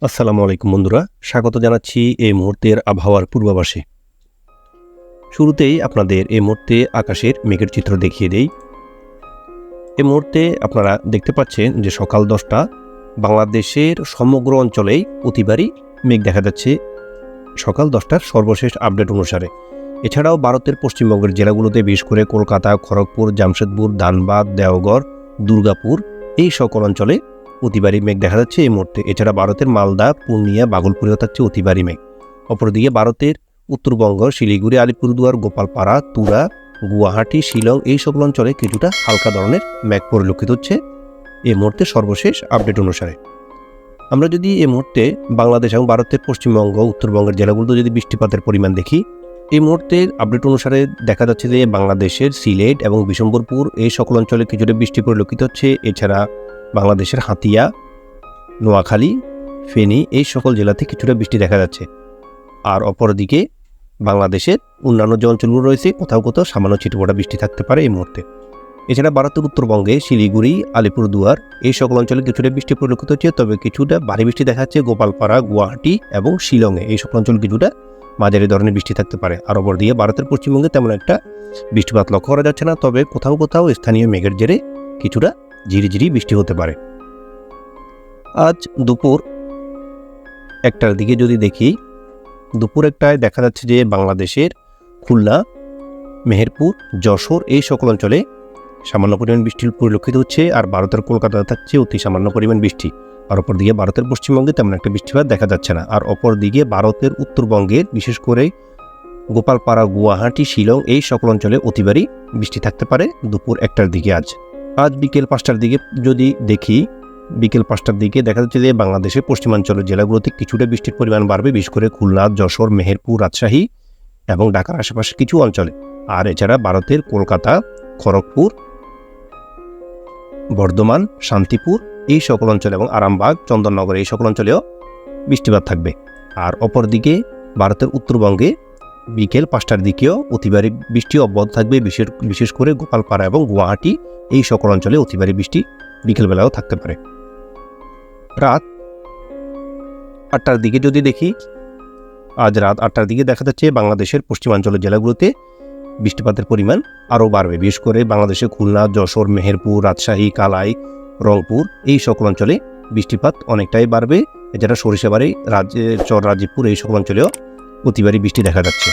আসসালামু আলাইকুম বন্ধুরা, স্বাগত জানাচ্ছি এই মুহূর্তের আবহাওয়ার পূর্বাভাসে। শুরুতেই আপনাদের এই মুহূর্তে আকাশের মেঘের চিত্র দেখিয়ে দেই। এই মুহূর্তে আপনারা দেখতে পাচ্ছেন যে সকাল 10টা বাংলাদেশের সমগ্র অঞ্চলেই অতিবারী মেঘ দেখা যাচ্ছে সকাল 10টার সর্বশেষ আপডেট অনুসারে। এছাড়াও ভারতের পশ্চিমবঙ্গের জেলাগুলোতে বিশেষ করে কলকাতা, খড়গপুর, জামশেদপুর, ধানবাদ, দেওঘর, দুর্গাপুর এই সকল অঞ্চলে অতিবারী মেঘ দেখা যাচ্ছে এই মুহূর্তে। এছাড়া ভারতের মালদা, পূর্ণিয়া, বাগলপুরেও থাকছে অতিবারী মেঘ। অপরদিকে ভারতের উত্তরবঙ্গ, শিলিগুড়ি, আলিপুরদুয়ার, গোপালপাড়া, তুরা, গুয়াহাটি, শিলং এই সকল অঞ্চলে কিছুটা হালকা ধরনের মেঘ পরিলক্ষিত হচ্ছে এই মুহূর্তে সর্বশেষ আপডেট অনুসারে। আমরা যদি এই মুহূর্তে বাংলাদেশ এবং ভারতের পশ্চিমবঙ্গ, উত্তরবঙ্গের জেলাগুলোতে যদি বৃষ্টিপাতের পরিমাণ দেখি, এই মুহূর্তে আপডেট অনুসারে দেখা যাচ্ছে যে বাংলাদেশের সিলেট এবং বিশম্বরপুর এই সকল অঞ্চলে কিছুটা বৃষ্টি পরিলক্ষিত হচ্ছে। এছাড়া বাংলাদেশের হাতিয়া, নোয়াখালী, ফেনী এই সকল জেলাতে কিছুটা বৃষ্টি দেখা যাচ্ছে। আর অপরদিকে বাংলাদেশের অন্যান্য যে অঞ্চলগুলো রয়েছে কোথাও কোথাও সামান্য ছিটেফোঁটা বৃষ্টি থাকতে পারে এই মুহূর্তে। এছাড়া ভারতের উত্তরবঙ্গে শিলিগুড়ি, আলিপুরদুয়ার এই সকল অঞ্চলে কিছুটা বৃষ্টি পরিলক্ষিত হচ্ছে, তবে কিছুটা ভারী বৃষ্টি দেখা যাচ্ছে গোপালপাড়া, গুয়াহাটি এবং শিলংয়ে এই সকল অঞ্চল কিছুটা মাঝারি ধরনের বৃষ্টি থাকতে পারে। আর অপরদিকে ভারতের পশ্চিমবঙ্গে তেমন একটা বৃষ্টিপাত লক্ষ্য করা যাচ্ছে না, তবে কোথাও কোথাও স্থানীয় মেঘের জেরে কিছুটা ঝিরিঝিরি বৃষ্টি হতে পারে। আজ দুপুর 1টার দিকে যদি দেখি, দুপুর 1টায় দেখা যাচ্ছে যে বাংলাদেশের খুলনা, মেহেরপুর, যশোর এই সকল অঞ্চলে সামান্য পরিমাণ বৃষ্টি পরিলক্ষিত হচ্ছে। আর ভারতের কলকাতায় থাকছে অতি সামান্য পরিমাণ বৃষ্টি। আর অপরদিকে ভারতের পশ্চিমবঙ্গে তেমন একটা বৃষ্টিপাত দেখা যাচ্ছে না। আর অপরদিকে ভারতের উত্তরবঙ্গের বিশেষ করে গোপালপাড়া, গুয়াহাটি, শিলং এই সকল অঞ্চলে অতিবারী বৃষ্টি থাকতে পারে দুপুর 1টার দিকে। আজ বিকেল 5টার দিকে যদি দেখি, বিকেল 5টার দিকে দেখা যাচ্ছে যে বাংলাদেশের পশ্চিমাঞ্চলের জেলাগুলোতে কিছুটা বৃষ্টির পরিমাণ বাড়বে, বিশেষ করে খুলনা, যশোর, মেহেরপুর, রাজশাহী এবং ঢাকার আশেপাশে কিছু অঞ্চলে। আর এছাড়া ভারতের কলকাতা, খড়গপুর, বর্ধমান, শান্তিপুর এই সকল অঞ্চলে এবং আরামবাগ, চন্দননগর এই সকল অঞ্চলেও বৃষ্টিপাত থাকবে। আর অপরদিকে ভারতের উত্তরবঙ্গে বিকেল 5টার দিকেও অতিবারী বৃষ্টি অব্যাহত থাকবে, বিশেষ করে গোপালপাড়া এবং গুয়াহাটি এই সকল অঞ্চলে অতিবারী বৃষ্টি বিকেলবেলাও থাকতে পারে। রাত 8টার দিকে যদি দেখি, আজ রাত 8টার দিকে দেখা যাচ্ছে বাংলাদেশের পশ্চিমাঞ্চলের জেলাগুলোতে বৃষ্টিপাতের পরিমাণ আরও বাড়বে, বিশেষ করে বাংলাদেশের খুলনা, যশোর, মেহেরপুর, রাজশাহী, কালাই, রংপুর এই সকল অঞ্চলে বৃষ্টিপাত অনেকটাই বাড়বে। এছাড়া সরিষাবাড়ি, চর রাজীবপুর এই সকল অঞ্চলেও অতিবারী বৃষ্টি দেখা যাচ্ছে।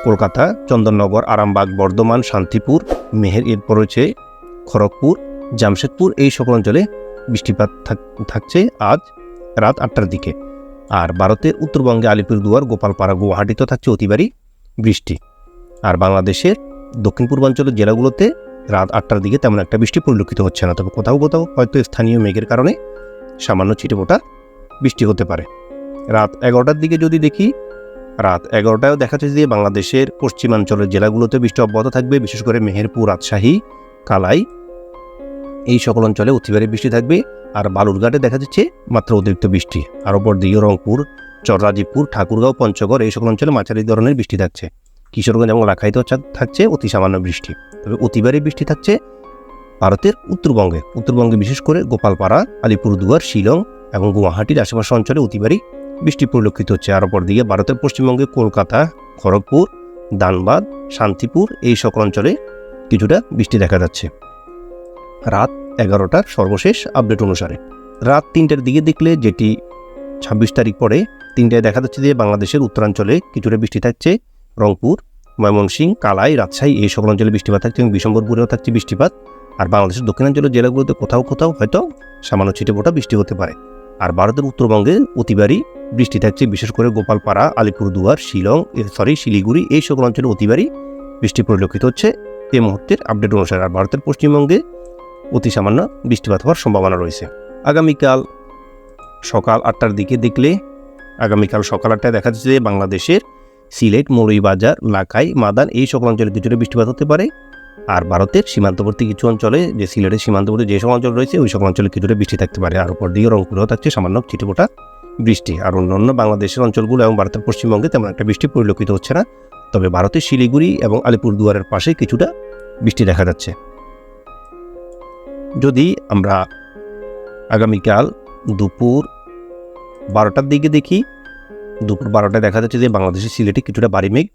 কলকাতা, চন্দননগর, আরামবাগ, বর্ধমান, শান্তিপুর, এরপর রয়েছে খড়গপুর, জামশেদপুর এই সকল অঞ্চলে বৃষ্টিপাত থাকছে আজ রাত 8টার দিকে। আর ভারতের উত্তরবঙ্গে আলিপুরদুয়ার, গোপালপাড়া, গুয়াহাটিতে থাকছে অতিবারী বৃষ্টি। আর বাংলাদেশের দক্ষিণ পূর্বাঞ্চলের জেলাগুলোতে রাত 8টার দিকে তেমন একটা বৃষ্টি পরিলক্ষিত হচ্ছে না, তবে কোথাও কোথাও হয়তো স্থানীয় মেঘের কারণে সামান্য ছিটেফোঁটা বৃষ্টি হতে পারে। রাত 11টার দিকে যদি দেখি, রাত 11টায়ও দেখা যাচ্ছে যে বাংলাদেশের পশ্চিমাঞ্চলের জেলাগুলোতে বৃষ্টি অব্যাহত থাকবে, বিশেষ করে মেহেরপুর, রাজশাহী, কালাই এই সকল অঞ্চলে অতিবারী বৃষ্টি থাকবে। আর বালুরঘাটে দেখা যাচ্ছে মাত্র অতিরিক্ত বৃষ্টি। আর অপরদিকে রংপুর, চর রাজীবপুর, ঠাকুরগাঁও, পঞ্চগড় এই সকল অঞ্চলে মাঝারি ধরনের বৃষ্টি থাকছে। কিশোরগঞ্জ এবং রাখাইতেও থাকছে অতি সামান্য বৃষ্টি। তবে অতিবারী বৃষ্টি থাকছে ভারতের উত্তরবঙ্গে বিশেষ করে গোপালপাড়া, আলিপুরদুয়ার, শিলং এবং গুয়াহাটির আশেপাশে অঞ্চলে অতিবারী বৃষ্টি পরিলক্ষিত হচ্ছে। আর অপরদিকে ভারতের পশ্চিমবঙ্গে কলকাতা, খড়গপুর, ধানবাদ, শান্তিপুর এই সকল অঞ্চলে কিছুটা বৃষ্টি দেখা যাচ্ছে। রাত 11টার সর্বশেষ আপডেট অনুসারে রাত 3টার দিকে দেখলে, যেটি 26 তারিখ পরে 3টায় দেখা যাচ্ছে যে বাংলাদেশের উত্তরাঞ্চলে কিছুটা বৃষ্টি থাকছে। রংপুর, ময়মনসিংহ, কালাই, রাজশাহী এই সকল অঞ্চলে বৃষ্টিপাত থাকছে এবং বিশম্বরপুরেও থাকছে বৃষ্টিপাত। আর বাংলাদেশের দক্ষিণাঞ্চলের জেলাগুলোতে কোথাও কোথাও হয়তো সামান্য ছিটেফোঁটা বৃষ্টি হতে পারে। আর ভারতের উত্তরবঙ্গে অতিবারী বৃষ্টি থাকছে, বিশেষ করে গোপালপাড়া, আলিপুরদুয়ার, শিলিগুড়ি এই সকল অঞ্চলে অতিবারী বৃষ্টি পরিলক্ষিত হচ্ছে এই মুহূর্তের আপডেট অনুসারে। আর ভারতের পশ্চিমবঙ্গে অতি সামান্য বৃষ্টিপাত হওয়ার সম্ভাবনা রয়েছে। আগামীকাল সকাল 8টার দিকে দেখলে, আগামীকাল সকাল 8টায় দেখা যাচ্ছে যে বাংলাদেশের সিলেট, মৌলভীবাজার, লাখাই, মাদান এই সকল অঞ্চলে কিছুটা বৃষ্টিপাত হতে পারে। আর ভারতের সীমান্তবর্তী কিছু অঞ্চলে, যে সিলেটের সীমান্তবর্তী যে সকল অঞ্চল রয়েছে ওই সকল অঞ্চলে কিছুটা বৃষ্টি থাকতে পারে। আর উপর দিকে রংপুরেও থাকছে সামান্য ছিটেফোঁটা বৃষ্টি। আর অন্যান্য বাংলাদেশের অঞ্চলগুলো এবং ভারতের পশ্চিমবঙ্গে তেমন একটা বৃষ্টি পরিলক্ষিত হচ্ছে না, তবে ভারতের শিলিগুড়ি এবং আলিপুরদুয়ারের পাশে কিছুটা বৃষ্টি দেখা যাচ্ছে। যদি আমরা আগামীকাল দুপুর 12টার দিকে দেখি, দুপুর 12টায় দেখা যাচ্ছে যে বাংলাদেশের সিলেটে কিছুটা ভারী মেঘ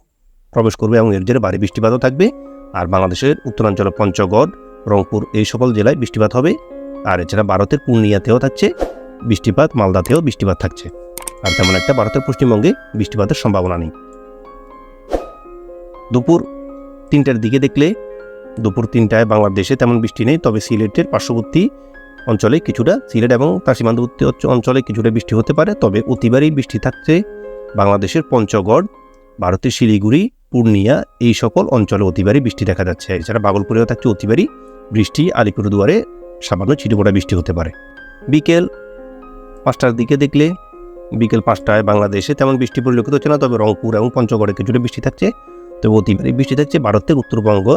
প্রবেশ করবে এবং এর জেরে ভারী বৃষ্টিপাতও থাকবে। আর বাংলাদেশের উত্তরাঞ্চলে পঞ্চগড়, রংপুর এই সকল জেলায় বৃষ্টিপাত হবে। আর এছাড়া ভারতের পূর্ণিয়াতেও থাকছে বৃষ্টিপাত, মালদাতেও বৃষ্টিপাত থাকছে। আর তেমন একটা ভারতের পশ্চিমবঙ্গে বৃষ্টিপাতের সম্ভাবনা নেই। দুপুর 3টার দিকে দেখলে, দুপুর 3টায় বাংলাদেশে তেমন বৃষ্টি নেই, তবে সিলেটের পার্শ্ববর্তী অঞ্চলে কিছুটা, সিলেট এবং তার সীমান্তবর্তী অঞ্চলে কিছুটা বৃষ্টি হতে পারে। তবে অতিবারই বৃষ্টি থাকছে বাংলাদেশের পঞ্চগড়, ভারতের শিলিগুড়ি, পূর্ণিয়া এই সকল অঞ্চলে অতিবারই বৃষ্টি দেখা যাচ্ছে। এছাড়া ভাগলপুরেও থাকছে অতিবারই বৃষ্টি, আলিপুরদুয়ারে সামান্য ছিটেফোঁটা বৃষ্টি হতে পারে। বিকেল 5টার দিকে দেখলে, বিকেল 5টায় বাংলাদেশে তেমন বৃষ্টি পরিলক্ষিত হচ্ছে না, তবে রংপুর এবং পঞ্চগড়ে কিছুটা বৃষ্টি থাকছে। তবে অতিবারই বৃষ্টি থাকছে ভারতের উত্তরবঙ্গ,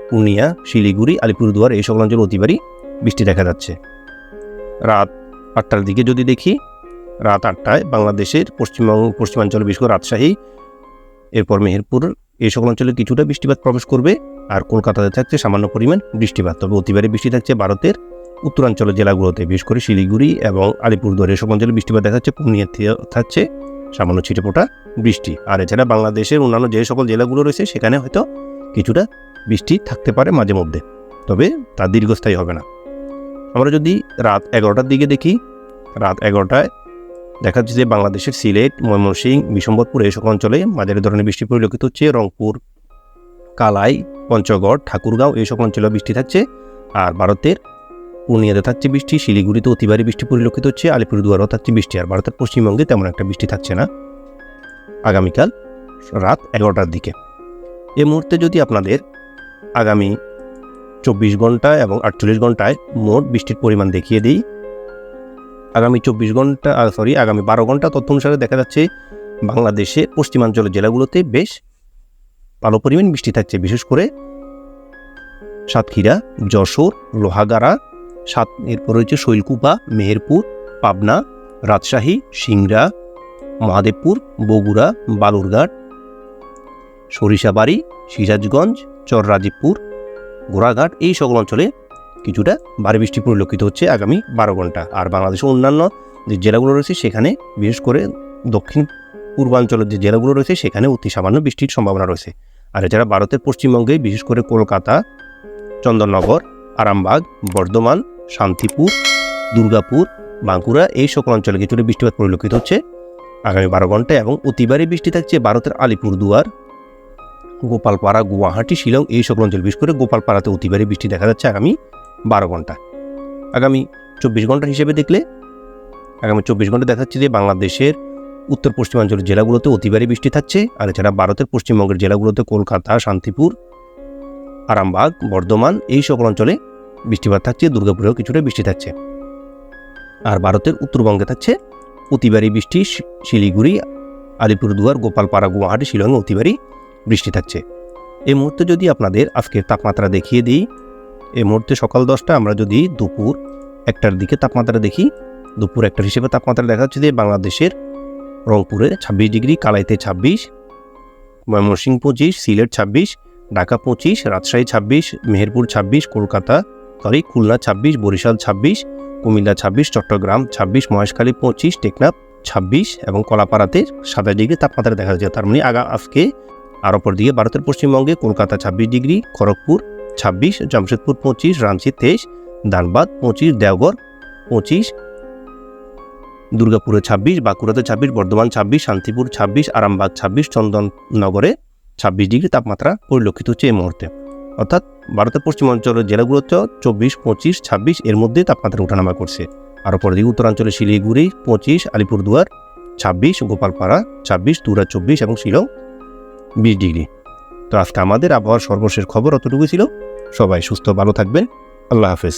পূর্ণিয়া, শিলিগুড়ি, আলিপুরদুয়ার এই সকল অঞ্চলে অতিবারই বৃষ্টি দেখা যাচ্ছে। রাত 8টার দিকে যদি দেখি, রাত 8টায় বাংলাদেশের পশ্চিমাঞ্চলে বিশেষ করে রাজশাহী, এরপর মেহেরপুর এই সকল অঞ্চলে কিছুটা বৃষ্টিপাত প্রবেশ করবে। আর কলকাতাতে থাকছে সামান্য পরিমাণ বৃষ্টিপাত। তবে অতিবারই বৃষ্টি থাকছে ভারতের উত্তরাঞ্চলের জেলাগুলোতে, বিশেষ করে শিলিগুড়ি এবং আলিপুরদুয়ার এই সকল অঞ্চলে বৃষ্টিপাত দেখা যাচ্ছে। পূর্ণিয়াতে থাকছে সামান্য ছিটেফোঁটা বৃষ্টি। আর এছাড়া বাংলাদেশের অন্যান্য যে সকল জেলাগুলো রয়েছে সেখানে হয়তো কিছুটা বৃষ্টি থাকতে পারে মাঝে মধ্যে, তবে তা দীর্ঘস্থায়ী হবে না। আমরা যদি রাত 11টার দিকে দেখি, রাত 11টায় দেখা যাচ্ছে যে বাংলাদেশের সিলেট, ময়মনসিংহ, বিশম্বরপুর এই সকল অঞ্চলে মাঝারি ধরনের বৃষ্টি পরিলক্ষিত হচ্ছে। রংপুর, কালাই, পঞ্চগড়, ঠাকুরগাঁও এই সকল অঞ্চলে বৃষ্টি থাকছে। আর ভারতের পূর্ণিয়াতে থাকছে বৃষ্টি, শিলিগুড়িতে অতিবারী বৃষ্টি পরিলক্ষিত হচ্ছে, আলিপুরদুয়ারেও থাকছে বৃষ্টি। আর ভারতের পশ্চিমবঙ্গে তেমন একটা বৃষ্টি থাকছে না আগামীকাল রাত 11টার দিকে। এই মুহূর্তে যদি আপনাদের আগামী 24 ঘন্টা এবং 48 ঘন্টায় মোট বৃষ্টির পরিমাণ দেখিয়ে দিই, আগামী 12 ঘন্টা তথ্য অনুসারে দেখা যাচ্ছে বাংলাদেশে পশ্চিমাঞ্চলের জেলাগুলোতে বেশ ভালো পরিমাণ বৃষ্টি থাকছে। বিশেষ করে সাতক্ষীরা, যশোর, লোহাগাড়া, এরপর রয়েছে শৈলকুপা, মেহেরপুর, পাবনা, রাজশাহী, সিংড়া, মহাদেবপুর, বগুড়া, বালুরঘাট, সরিষাবাড়ি, সিরাজগঞ্জ, চররাজীবপুর, গোড়াঘাট এই সকল অঞ্চলে কিছুটা ভারী বৃষ্টি পরিলক্ষিত হচ্ছে আগামী 12 ঘন্টা। আর বাংলাদেশের অন্যান্য যে জেলাগুলো রয়েছে সেখানে, বিশেষ করে দক্ষিণ পূর্বাঞ্চলের যে জেলাগুলো রয়েছে সেখানে অতি সামান্য বৃষ্টির সম্ভাবনা রয়েছে। আর এছাড়া ভারতের পশ্চিমবঙ্গে বিশেষ করে কলকাতা, চন্দননগর, আরামবাগ, বর্ধমান, শান্তিপুর, দুর্গাপুর, বাঁকুড়া এই সকল অঞ্চলে কিছুটা বৃষ্টিপাত পরিলক্ষিত হচ্ছে আগামী 12 ঘন্টায়। এবং অতিবারই বৃষ্টি থাকছে ভারতের আলিপুরদুয়ার, গোপালপাড়া, গুয়াহাটি, শিলং এই সকল অঞ্চল। বিশেষ করে গোপালপাড়াতে অতিবারই বৃষ্টি দেখা যাচ্ছে আগামী 12 ঘন্টা। আগামী 24 ঘন্টা হিসেবে দেখলে, আগামী 24 ঘন্টা দেখা যাচ্ছে যে বাংলাদেশের উত্তর পশ্চিমাঞ্চলের জেলাগুলোতে অতিবারই বৃষ্টি থাকছে। আর এছাড়া ভারতের পশ্চিমবঙ্গের জেলাগুলোতে কলকাতা, শান্তিপুর, আরামবাগ, বর্ধমান এই সকল অঞ্চলে বৃষ্টিপাত থাকছে। দুর্গাপুরেও কিছুটা বৃষ্টি থাকছে। আর ভারতের উত্তরবঙ্গে থাকছে অতিবারই বৃষ্টি, শিলিগুড়ি, আলিপুরদুয়ার, গোপালপাড়া, গুয়াহাটি, শিলংয়ে অতিবারই বৃষ্টি থাকছে। এই মুহূর্তে যদি আপনাদের আজকের তাপমাত্রা দেখিয়ে দিই, এই মুহূর্তে সকাল 10টা, আমরা যদি দুপুর 1টার দিকে তাপমাত্রা দেখি, দুপুর 1টার হিসেবে তাপমাত্রা দেখা যাচ্ছে যে বাংলাদেশের রংপুরে 26 ডিগ্রি, কালাইতে 26, ময়মনসিংহ 25, সিলেট 26, ঢাকা 25, রাজশাহী 26, মেহেরপুর 26, খুলনা 26, বরিশাল 26, কুমিল্লা 26, চট্টগ্রাম 26, মহেশখালী 25, টেকনাফ 26 এবং কলাপাড়াতে 27 ডিগ্রি তাপমাত্রা দেখা যাচ্ছে। তার মানে আজকে আর অপর দিকে ভারতের পশ্চিমবঙ্গে কলকাতা 26 ডিগ্রি, খড়গপুর 26, জামশেদপুর 25, রাঁচি 23, ধানবাদ 25, দেওঘর 25, দুর্গাপুরে 26, বাঁকুড়াতে 26, বর্ধমান 26, শান্তিপুর 26, আরামবাগ 26, চন্দননগরে 26 ডিগ্রি তাপমাত্রা পরিলক্ষিত হচ্ছে এই মুহূর্তে। অর্থাৎ ভারতের পশ্চিমাঞ্চলের জেলাগুলোতে 24, 25, 26 এর মধ্যে তাপমাত্রা ওঠানামা করছে। আর অপর দিকে উত্তরাঞ্চলে শিলিগুড়ি 25, আলিপুরদুয়ার 26, গোপালপাড়া 26, তুরা 24 এবং শিলং 20 ডিগ্রি। তো আজকে আমাদের আবহাওয়ার সর্বশেষ খবর অতটুকু ছিল। সবাই সুস্থ ভালো থাকবেন। আল্লাহ হাফেজ।